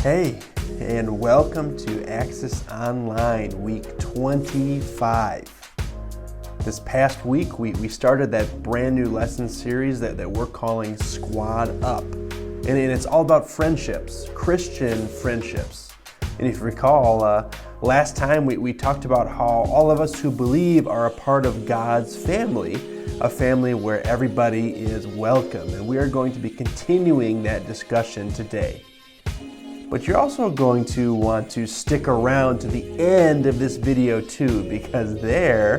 Hey, and welcome to Access Online Week 25. This past week, we started that brand new lesson series that we're calling Squad Up. And it's all about friendships, Christian friendships. And if you recall, last time we talked about how all of us who believe are a part of God's family, a family where everybody is welcome. And we are going to be continuing that discussion today. But you're also going to want to stick around to the end of this video too, because there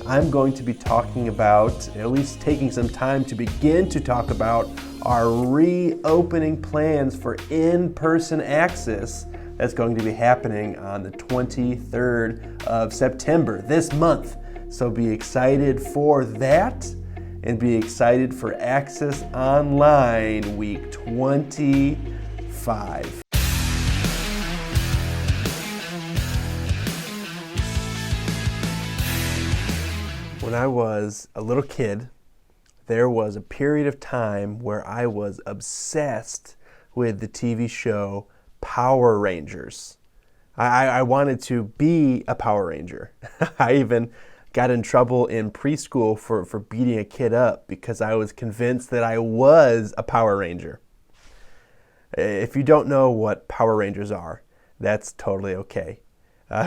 I'm going to be talking about, at least taking some time to begin to talk about our reopening plans for in-person access that's going to be happening on the 23rd of September, this month. So be excited for that and be excited for Access Online Week 25. When I was a little kid, there was a period of time where I was obsessed with the TV show Power Rangers. I wanted to be a Power Ranger. I even got in trouble in preschool for beating a kid up because I was convinced that I was a Power Ranger. If you don't know what Power Rangers are, that's totally okay.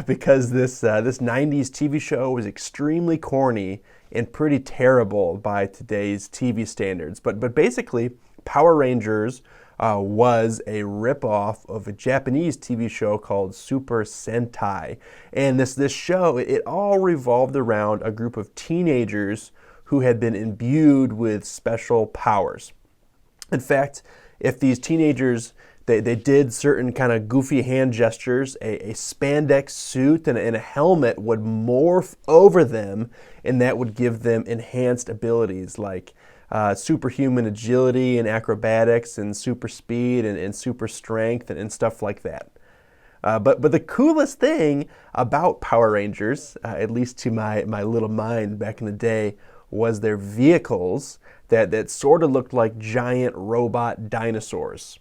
Because this 90s TV show was extremely corny and pretty terrible by today's TV standards. But basically, Power Rangers was a ripoff of a Japanese TV show called Super Sentai. And this show, it all revolved around a group of teenagers who had been imbued with special powers. In fact, if these teenagers They did certain kind of goofy hand gestures, a spandex suit and a helmet would morph over them, and that would give them enhanced abilities like superhuman agility and acrobatics and super speed and super strength and stuff like that. But the coolest thing about Power Rangers, at least to my little mind back in the day, was their vehicles that sort of looked like giant robot dinosaurs.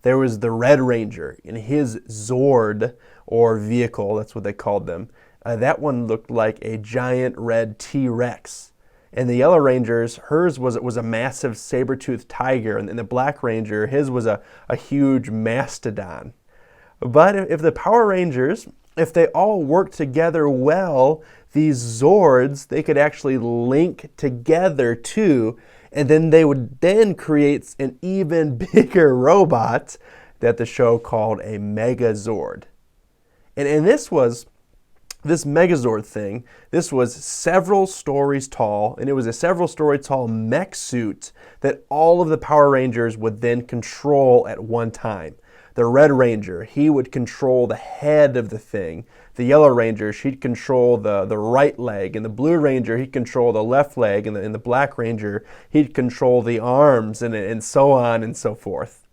There was the Red Ranger in his Zord, or vehicle, that's what they called them. That one looked like a giant red T-Rex. And the Yellow Ranger's, hers was a massive saber-toothed tiger. And the Black Ranger, his was a huge mastodon. But if the Power Rangers, if they all worked together well, these Zords, they could actually link together too. And then they would then create an even bigger robot that the show called a Megazord. And this Megazord thing, this was several stories tall, and it was a several story tall mech suit that all of the Power Rangers would then control at one time. The Red Ranger, he would control the head of the thing. The Yellow Ranger, she'd control the right leg. And the Blue Ranger, he'd control the left leg. And the Black Ranger, he'd control the arms and so on and so forth.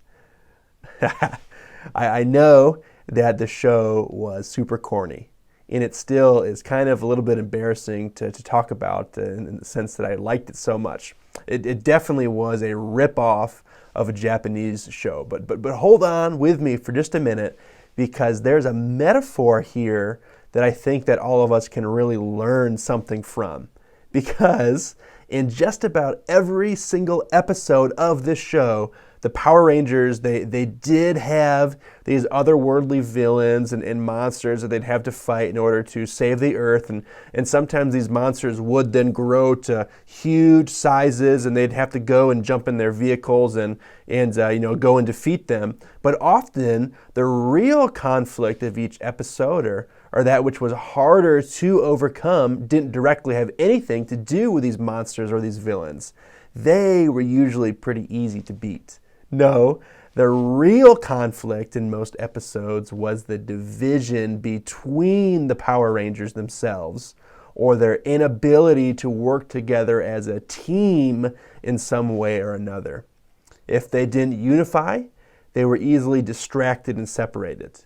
I know that the show was super corny. And it still is kind of a little bit embarrassing to talk about in the sense that I liked it so much. It definitely was a rip-off of a Japanese show. But hold on with me for just a minute, because there's a metaphor here that I think that all of us can really learn something from. Because in just about every single episode of this show, the Power Rangers, they did have these otherworldly villains and monsters that they'd have to fight in order to save the Earth. And sometimes these monsters would then grow to huge sizes, and they'd have to go and jump in their vehicles and go and defeat them. But often, the real conflict of each episode, or that which was harder to overcome, didn't directly have anything to do with these monsters or these villains. They were usually pretty easy to beat. No, the real conflict in most episodes was the division between the Power Rangers themselves, or their inability to work together as a team in some way or another. If they didn't unify, they were easily distracted and separated.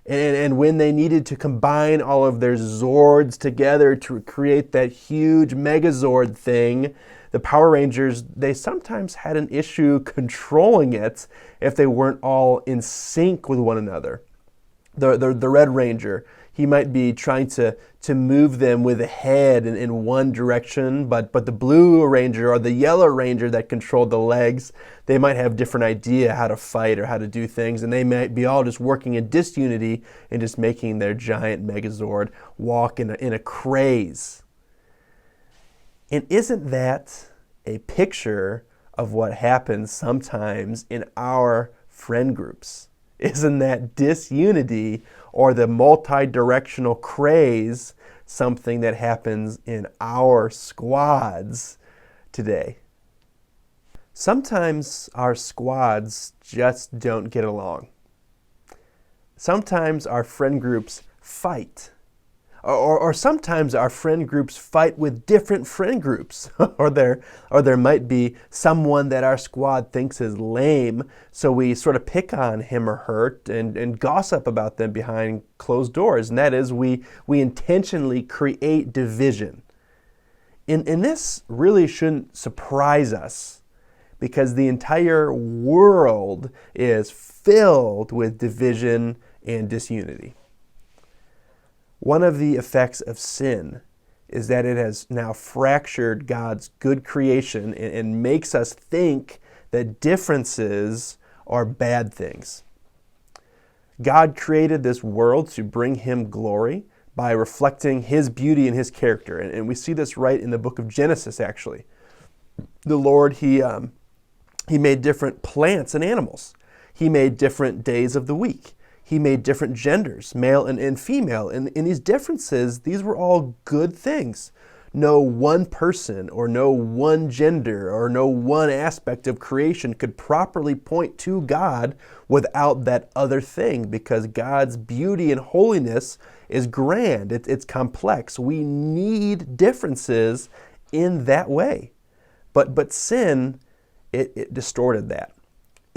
And when they needed to combine all of their Zords together to create that huge Megazord thing, the Power Rangers, they sometimes had an issue controlling it if they weren't all in sync with one another. The Red Ranger, he might be trying to move them with the head in one direction, but the Blue Ranger or the Yellow Ranger that controlled the legs, they might have different idea how to fight or how to do things, and they might be all just working in disunity and just making their giant Megazord walk in a craze. And isn't that a picture of what happens sometimes in our friend groups? Isn't that disunity or the multi-directional craze something that happens in our squads today? Sometimes our squads just don't get along. Sometimes our friend groups fight. Or sometimes our friend groups fight with different friend groups. or there might be someone that our squad thinks is lame, so we sort of pick on him or her and gossip about them behind closed doors. And that is, we intentionally create division. And this really shouldn't surprise us, because the entire world is filled with division and disunity. One of the effects of sin is that it has now fractured God's good creation and makes us think that differences are bad things. God created this world to bring him glory by reflecting his beauty and his character. And we see this right in the book of Genesis, actually. The Lord, he made different plants and animals. He made different days of the week. He made different genders, male and female. And in these differences, these were all good things. No one person or no one gender or no one aspect of creation could properly point to God without that other thing, because God's beauty and holiness is grand. It's complex. We need differences in that way. But sin, it distorted that.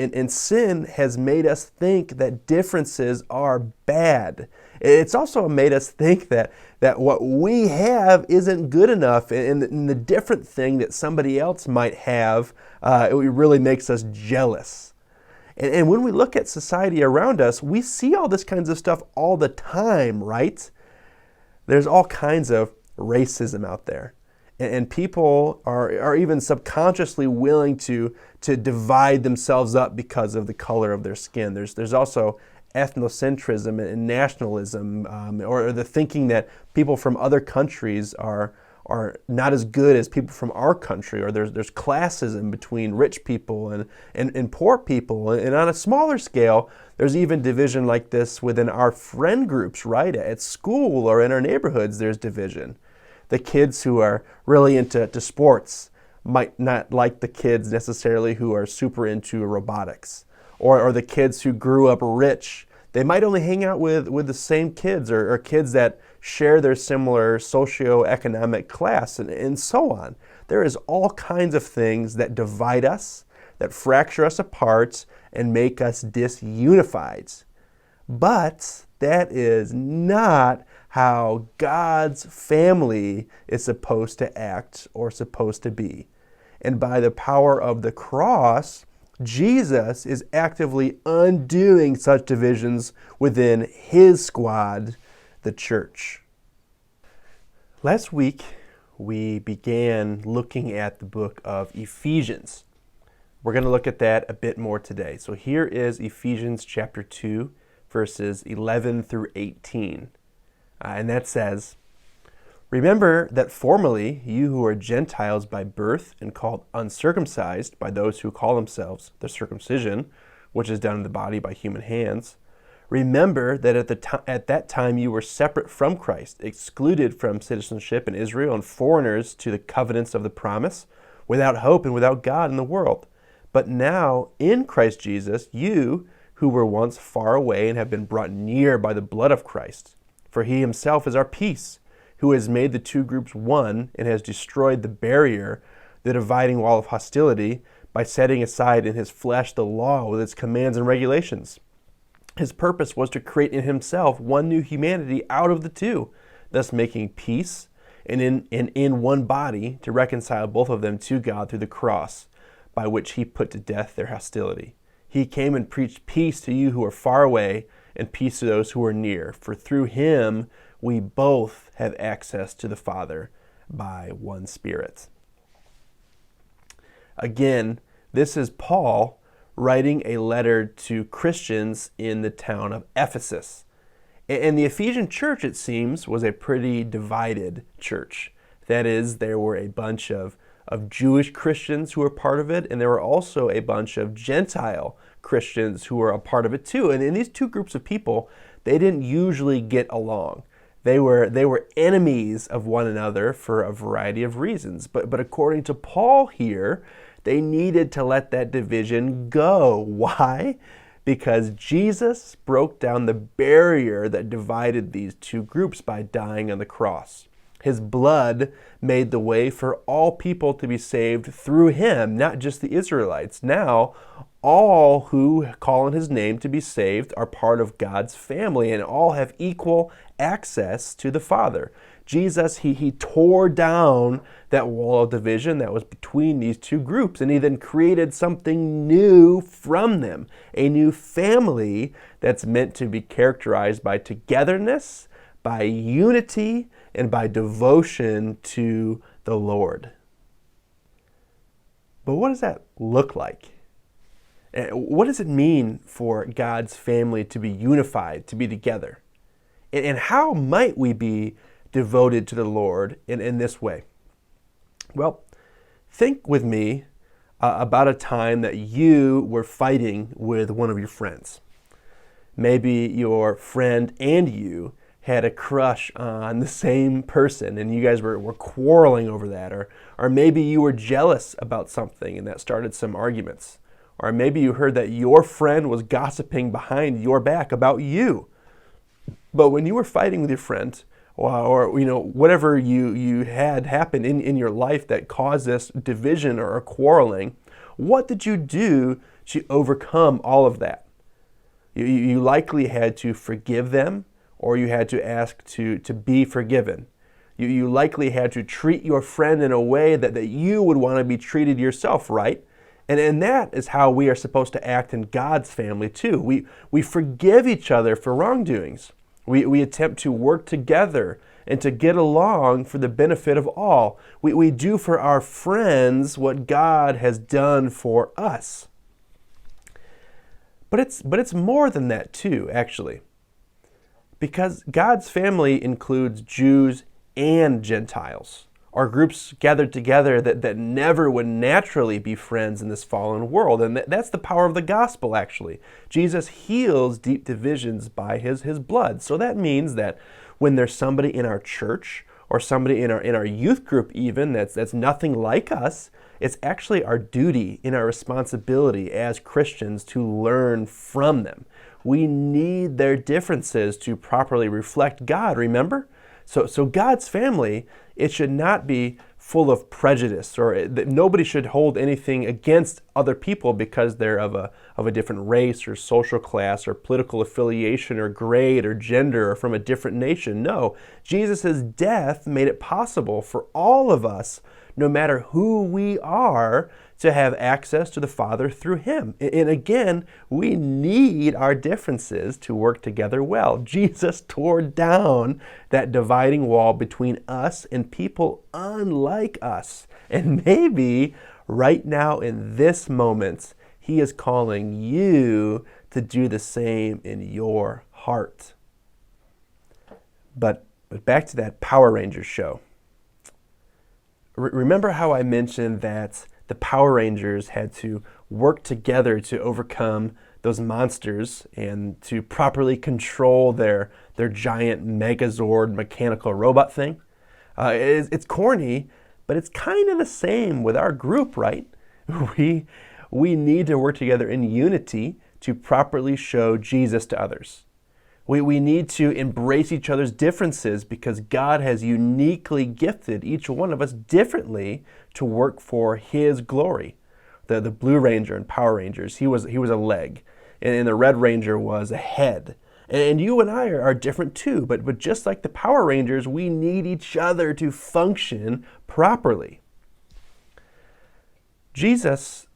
And sin has made us think that differences are bad. It's also made us think that what we have isn't good enough, and the different thing that somebody else might have, it really makes us jealous. And when we look at society around us, we see all this kinds of stuff all the time, right? There's all kinds of racism out there. And people are even subconsciously willing to divide themselves up because of the color of their skin. There's also ethnocentrism and nationalism, or the thinking that people from other countries are not as good as people from our country, or there's classism between rich people and poor people. And on a smaller scale, there's even division like this within our friend groups, right? At school or in our neighborhoods, there's division. The kids who are really into sports might not like the kids necessarily who are super into robotics. Or the kids who grew up rich, they might only hang out with the same kids, or kids that share their similar socioeconomic class, and so on. There is all kinds of things that divide us, that fracture us apart, and make us disunified. But that is not how God's family is supposed to act or supposed to be. And by the power of the cross, Jesus is actively undoing such divisions within his squad, the church. Last week, we began looking at the book of Ephesians. We're going to look at that a bit more today. So here is Ephesians chapter 2, verses 11 through 18. And that says, "Remember that formerly you who are Gentiles by birth and called uncircumcised by those who call themselves the circumcision, which is done in the body by human hands. Remember that at that time you were separate from Christ, excluded from citizenship in Israel and foreigners to the covenants of the promise, without hope and without God in the world. But now in Christ Jesus, you who were once far away and have been brought near by the blood of Christ. For he himself is our peace, who has made the two groups one and has destroyed the barrier, the dividing wall of hostility, by setting aside in his flesh the law with its commands and regulations. His purpose was to create in himself one new humanity out of the two, thus making peace, and in one body to reconcile both of them to God through the cross, by which he put to death their hostility. He came and preached peace to you who are far away and peace to those who are near. For through him we both have access to the Father by one Spirit. Again, this is Paul writing a letter to Christians in the town of Ephesus. And the Ephesian church, it seems, was a pretty divided church. That is, there were a bunch of Jewish Christians who were part of it, and there were also a bunch of Gentile Christians who were a part of it too. And in these two groups of people, they didn't usually get along. They were enemies of one another for a variety of reasons. But according to Paul here, they needed to let that division go. Why? Because Jesus broke down the barrier that divided these two groups by dying on the cross. His blood made the way for all people to be saved through him, not just the Israelites. Now, all who call on his name to be saved are part of God's family, and all have equal access to the Father. Jesus, he tore down that wall of division that was between these two groups, and he then created something new from them, a new family that's meant to be characterized by togetherness, by unity, and by devotion to the Lord. But what does that look like? What does it mean for God's family to be unified, to be together? And how might we be devoted to the Lord in this way? Well, think with me about a time that you were fighting with one of your friends. Maybe your friend and you had a crush on the same person and you guys were quarreling over that, or maybe you were jealous about something and that started some arguments. Or maybe you heard that your friend was gossiping behind your back about you. But when you were fighting with your friend, or whatever you had happen in your life that caused this division or quarreling, what did you do to overcome all of that? You likely had to forgive them, or you had to ask to be forgiven. You likely had to treat your friend in a way that you would want to be treated yourself, right? And that is how we are supposed to act in God's family too. We forgive each other for wrongdoings. We attempt to work together and to get along for the benefit of all. We do for our friends what God has done for us. But it's more than that too, actually. Because God's family includes Jews and Gentiles, or groups gathered together that never would naturally be friends in this fallen world. And that's the power of the gospel, actually. Jesus heals deep divisions by his blood. So that means that when there's somebody in our church or somebody in our youth group even that's nothing like us, it's actually our duty and our responsibility as Christians to learn from them. We need their differences to properly reflect God, remember? So God's family, it should not be full of prejudice, or that nobody should hold anything against other people because they're of a different race or social class or political affiliation or grade or gender or from a different nation. No, Jesus' death made it possible for all of us, no matter who we are, to have access to the Father through him. And again, we need our differences to work together well. Jesus tore down that dividing wall between us and people unlike us. And maybe right now in this moment, he is calling you to do the same in your heart. But back to that Power Rangers show. Remember how I mentioned that the Power Rangers had to work together to overcome those monsters and to properly control their giant Megazord mechanical robot thing? It's corny, but it's kind of the same with our group, right? We need to work together in unity to properly show Jesus to others. We need to embrace each other's differences because God has uniquely gifted each one of us differently to work for his glory. The Blue Ranger in Power Rangers, he was a leg. and the Red Ranger was a head. And you and I are different too, but just like the Power Rangers, we need each other to function properly. Jesus,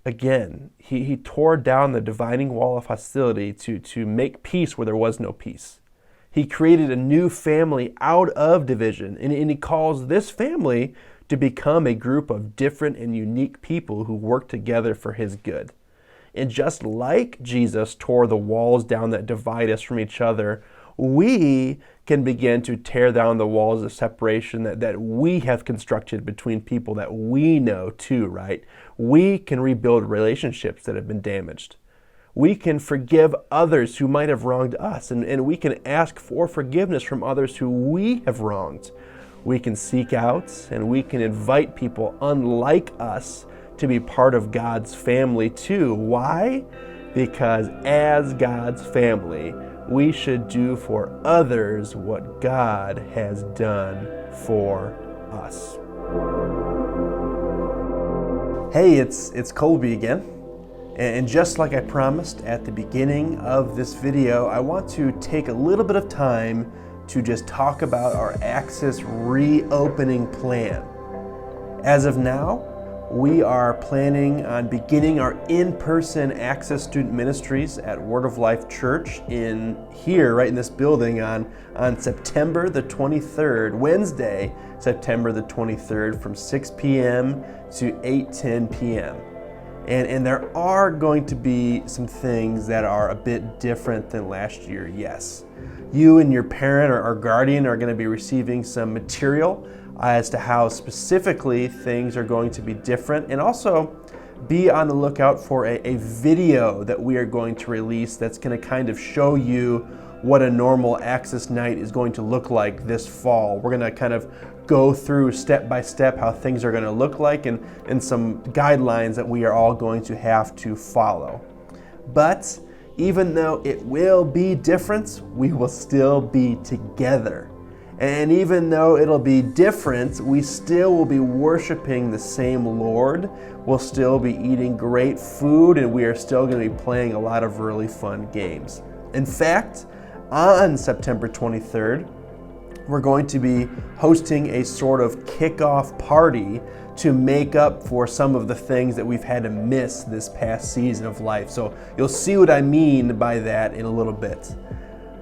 again, he tore down the dividing wall of hostility to make peace where there was no peace. He created a new family out of division, and he calls this family to become a group of different and unique people who work together for his good. And just like Jesus tore the walls down that divide us from each other, we can begin to tear down the walls of separation that we have constructed between people that we know too, right? We can rebuild relationships that have been damaged. We can forgive others who might have wronged us, and we can ask for forgiveness from others who we have wronged. We can seek out and we can invite people unlike us to be part of God's family too. Why? Because as God's family, we should do for others what God has done for us. Hey, it's Colby again. And just like I promised at the beginning of this video, I want to take a little bit of time to just talk about our Access reopening plan. As of now, we are planning on beginning our in-person Access student ministries at Word of Life Church right in this building on September the 23rd, Wednesday, September the 23rd from 6 p.m. to 8:10 p.m. And there are going to be some things that are a bit different than last year, yes. You and your parent or guardian are going to be receiving some material as to how specifically things are going to be different, and also be on the lookout for a video that we are going to release that's going to kind of show you what a normal Access night is going to look like this fall. We're going to kind of go through step by step how things are going to look like and some guidelines that we are all going to have to follow. But even though it will be different, we will still be together. And even though it'll be different, we still will be worshiping the same Lord. We'll still be eating great food, and we are still going to be playing a lot of really fun games. In fact, on September 23rd, we're going to be hosting a sort of kickoff party to make up for some of the things that we've had to miss this past season of life. So you'll see what I mean by that in a little bit.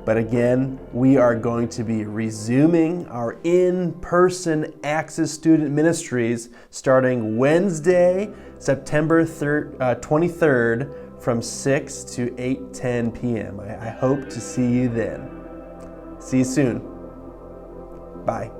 But again, we are going to be resuming our in-person Access student ministries starting Wednesday, September 23rd from 6 to 8:10 p.m. I hope to see you then. See you soon. Bye.